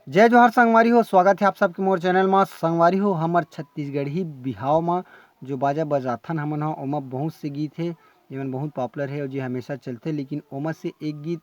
जय जोहार संगवारी हो। स्वागत है आप सबके मोर चैनल में। संगवारी हो, हमर छत्तीसगढ़ी बिहाव में जो बाजा बजाथन हमन ह ओमा बहुत से गीत हे जेमन बहुत पॉपुलर है और जो हमेशा चलते। लेकिन ओमा से एक गीत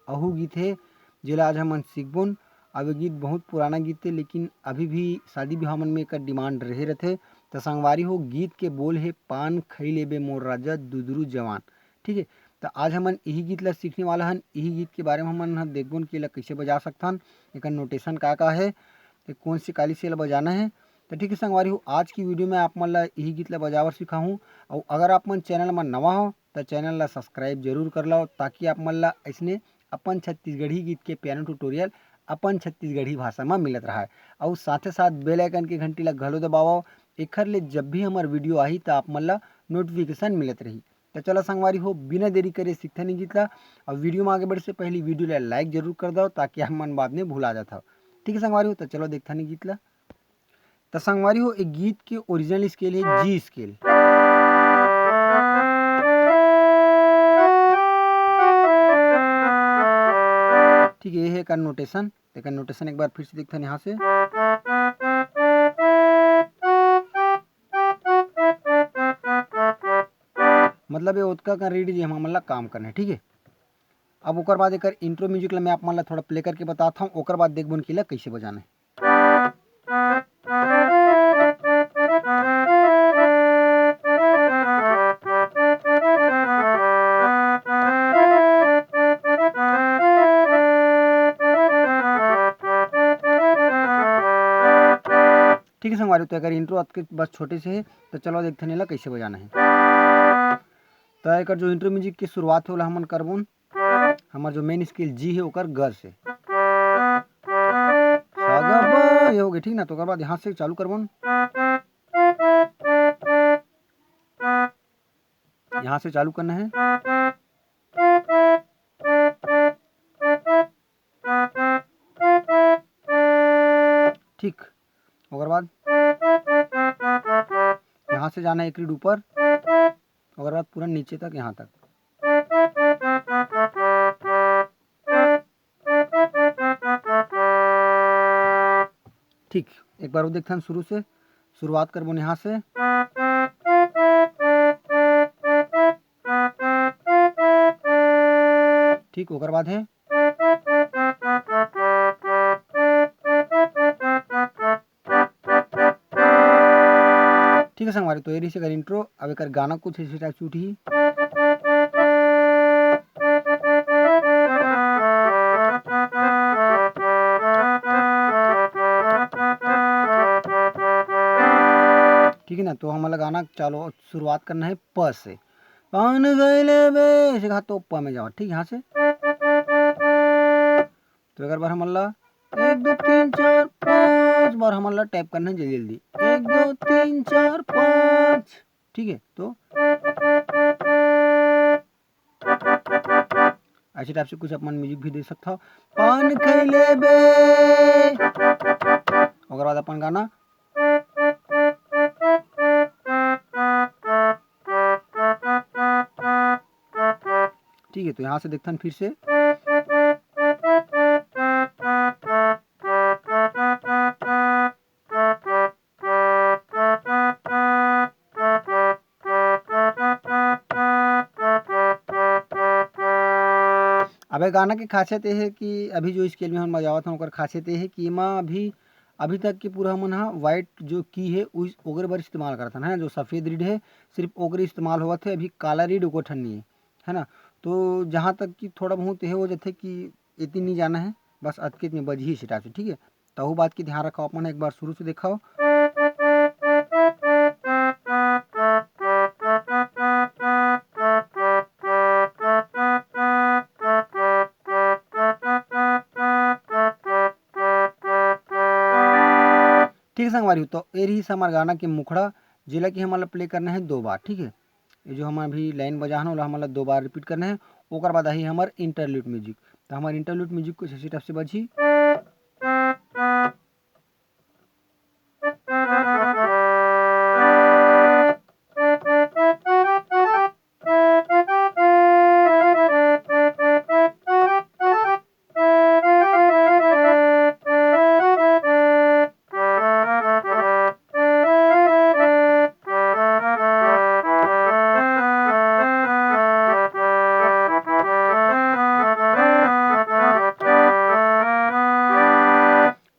अहू गीत है जेला आज हमन सीखबुन। अब ये गीत बहुत पुराना गीत है लेकिन अभी भी शादी बिहाव मन में एक डिमांड रहे रहथे। तो संगवारी हो, गीत के बोल है पान खई लेबे मोर राजा दुदरू जवान। ठीक है, तो आज हमन यही गीत ला सीखने वाला हन। यही गीत के बारे में हमन देखबुन कि एला कइसे बजा सकथन, एक नोटेशन का है, तो कौन सी काली से बजाना है। तो ठीक है संगवारी हो, आज की वीडियो में आप मन ला यही गीत ला बजावर सिखाऊँ। और अगर आप मन चैनल में नवा हो तो चैनल ला सब्सक्राइब जरूर कर लो, ताकि आप मन ला ऐसने अपन छत्तीसगढ़ी गीत के पियानो ट्यूटोरियल अपन छत्तीसगढ़ी भाषा में मिलत रहा है। और साथ साथ बेल आइकन की घंटी ला घलो दबाओ, एखर ले जब भी हमार वीडियो आही तो आप मन ला नोटिफिकेशन मिलत रही। तो चलो संगवारी हो, बिना देरी करे सीखते नहीं गीत ला। और वीडियो में आगे बढ़े से पहले वीडियो ला लाइक जरूर कर दो, ताकि हम मन बाद में भूला जाता हो। ठीक है संगवारी हो, तो चलो देखता नहीं गीत ला। तो संगवारी हो, एक गीत के ओरिजिनल स्केल है जी स्केल। ठीक है, ये है का नोटेशन। एक नोटेशन एक बार फिर से देखते हैं यहाँ से। मतलब ये उतका का रीड जी हम मन ला काम करना है। ठीक है, अब ओकर बाद एक इंट्रो म्यूजिक ला मैं आप मन ला थोड़ा प्ले करके बताता हूँ। ओकर बाद देखबुन कि ला कैसे बजाना है। ठीक है संगवारी, तो अगर इंट्रो आपके बस छोटे से है तो चलो देखते नहीं ला कैसे बजाना है। तो एक जो इंट्रो म्यूजिक की शुरुआत होला हमन करबुन, हमार जो मेन स्केल जी है ओकर ग से ये हो गए। ठीक ना, तो ओकर बाद यहाँ से चालू करबुन, यहाँ से चालू करना है। ठीक, ओकर बाद यहाँ से जाना है एक रीड ऊपर, ओकर बाद पूरा नीचे तक, यहाँ तक। ठीक, एक बार वो देखते हैं शुरू से। शुरुआत करबो यहाँ से। ठीक, ओकर बाद है ठीक है संगवारी, तो ये से इंट्रो। अब एक गाना कुछ इसी टाइप से उठी। ठीक है ना, तो हमारा गाना चालू शुरुआत करना है प से। पान गईले बे ऐसे कहा तो प में जाओ। ठीक, यहाँ से तो एक बार हमारा 1 2 3 4 5 बार हमारा टैप करना है जल्दी जल्दी। 1 2 3 4 5। ठीक है, तो ऐसे टाइप से कुछ अपन म्यूजिक भी दे सकता हो। पान खैले बे, ओकर बाद अपन गाना। ठीक है, तो यहाँ से देखते हैं फिर से। अब गाना की खासियत ये है कि अभी जो स्केल में हम बजावत हूँ ओकर खासियत ये है कि एमा अभी तक के पूरा हमन हा वाइट जो की है उस ओकर बर इस्तेमाल करथन है। जो सफ़ेद रीड है सिर्फ ओकर इस्तेमाल होगा थे। अभी काला रीड ओको ठन नहीं है ना। तो जहाँ तक कि थोड़ा बहुत ये हो जाते कि इतनी नहीं जाना है, बस अतकित में बज ही सीटा से। ठीक है, तो वो बात की ध्यान रखो अपन, एक बार शुरू से दिखाओ। ठीक है संगवारी, तो ये रही हमार गाना के मुखड़ा, जिला कि हमारा प्ले करना है 2 बार। ठीक है, ये जो हम अभी लाइन बजाना है हमारा 2 बार रिपीट करना है। ओकर बाद आई हमार इंटरल्यूड म्यूजिक। तो हमारे इंटरल्यूड म्यूजिक कुछ इसी टाइप से बजी।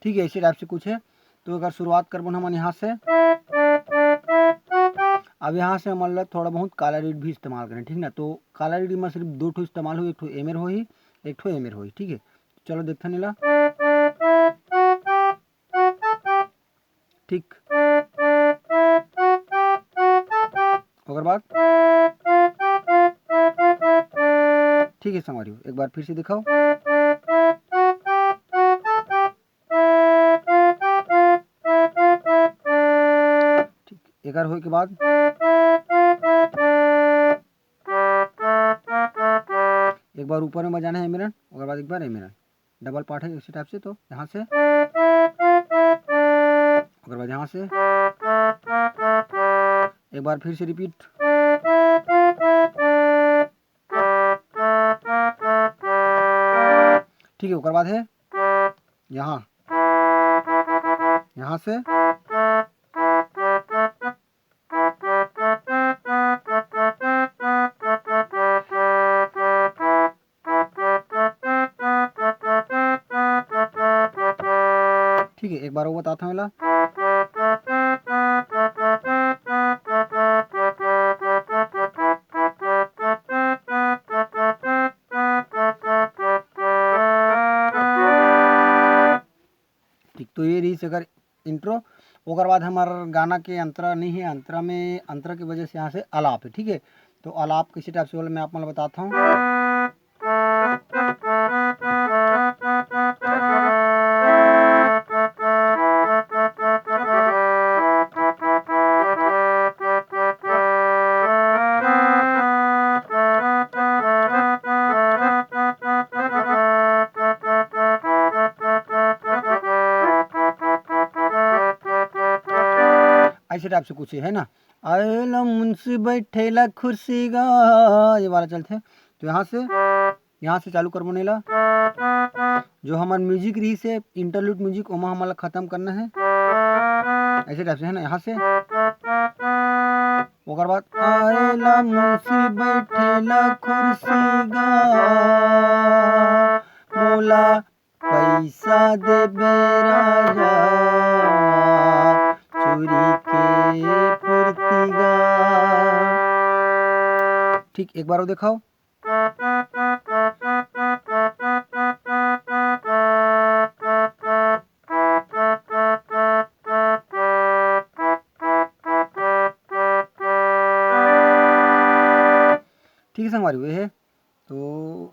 ठीक है, इसी टाइप से कुछ है। तो अगर शुरुआत करबो हमन यहाँ से, अब यहाँ से मतलब थोड़ा बहुत काला रीड भी इस्तेमाल करें, ठीक ना। तो काला रीड में सिर्फ 2 ठो इस्तेमाल हो, एक ठो एमर हो ही, एक ठो एमर हो, ठीक है। चलो देखते नीला, ठीक। ओकर बाद ठीक है संगवारी, एक बार फिर से दिखाओ, ठीक। एक बार हो के बाद एक बार ऊपर में बजाना है एमिरन, उसके बाद एक बार एमिरन, डबल पार्ट है इसी टाइप से। तो यहाँ से, उसके बाद यहाँ से एक बार फिर से रिपीट, ठीक है। उसके बाद है यहाँ, यहाँ से ठीक है। एक बार वो बताता हूँ, ठीक। तो ये रही अगर इंट्रो। ओकर बाद हमार गाना के अंतरा नहीं है, अंतरा में अंतरा की वजह से यहाँ से आलाप है, ठीक है। तो आलाप किसी टाइप से बोले मैं आप मतलब बताता हूँ, ऐसे टाइप से कुछ है ना। आयला मुंशी बैठेला कुर्सी गा, ये वाला चलते। तो यहाँ से चालू कर बनेला, जो हमार म्यूजिक रही से इंटरलूड म्यूजिक ओमा हमारा खत्म करना है, ऐसे टाइप से है ना। यहाँ से ओकर बाद आयला मुंशी बैठेला कुर्सी गा, मोला पैसा दे राजा चोरी के फुर्तीगा, ठीक। एक बार वो दिखाओ, ठीक है संगवारी हुए है। तो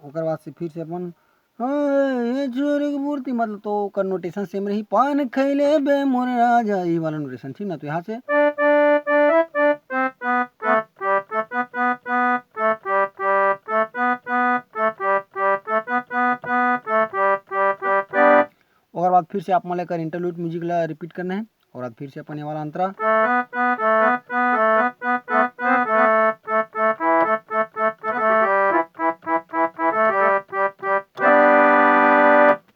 ओकर बाद से फिर से अपन ये चोरी की मूर्ति मतलब तो कर नोटेशन सेम रही, पान खैले बे मोर राजा, ये वाला नोटेशन, ठीक ना। तो यहाँ से और बाद फिर से आप मान लेकर इंटरलूड म्यूजिक ला रिपीट करना है, और बाद फिर से अपन ये वाला अंतरा,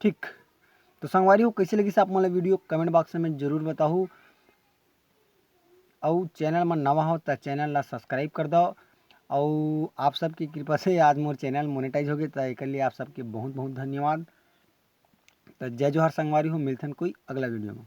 ठीक। तो संगवारी हो कैसे लगी आप मतलब वीडियो कमेंट बॉक्स में जरूर बताओ, और चैनल में नवा हो तो चैनल ला सब्सक्राइब कर दो, और आप सबकी कृपा से आज मोर चैनल मोनेटाइज हो गए, तो एक लिए आप सबके बहुत बहुत धन्यवाद। तो जय जोहार संगवारी हो, मिलते हैं कोई अगला वीडियो में।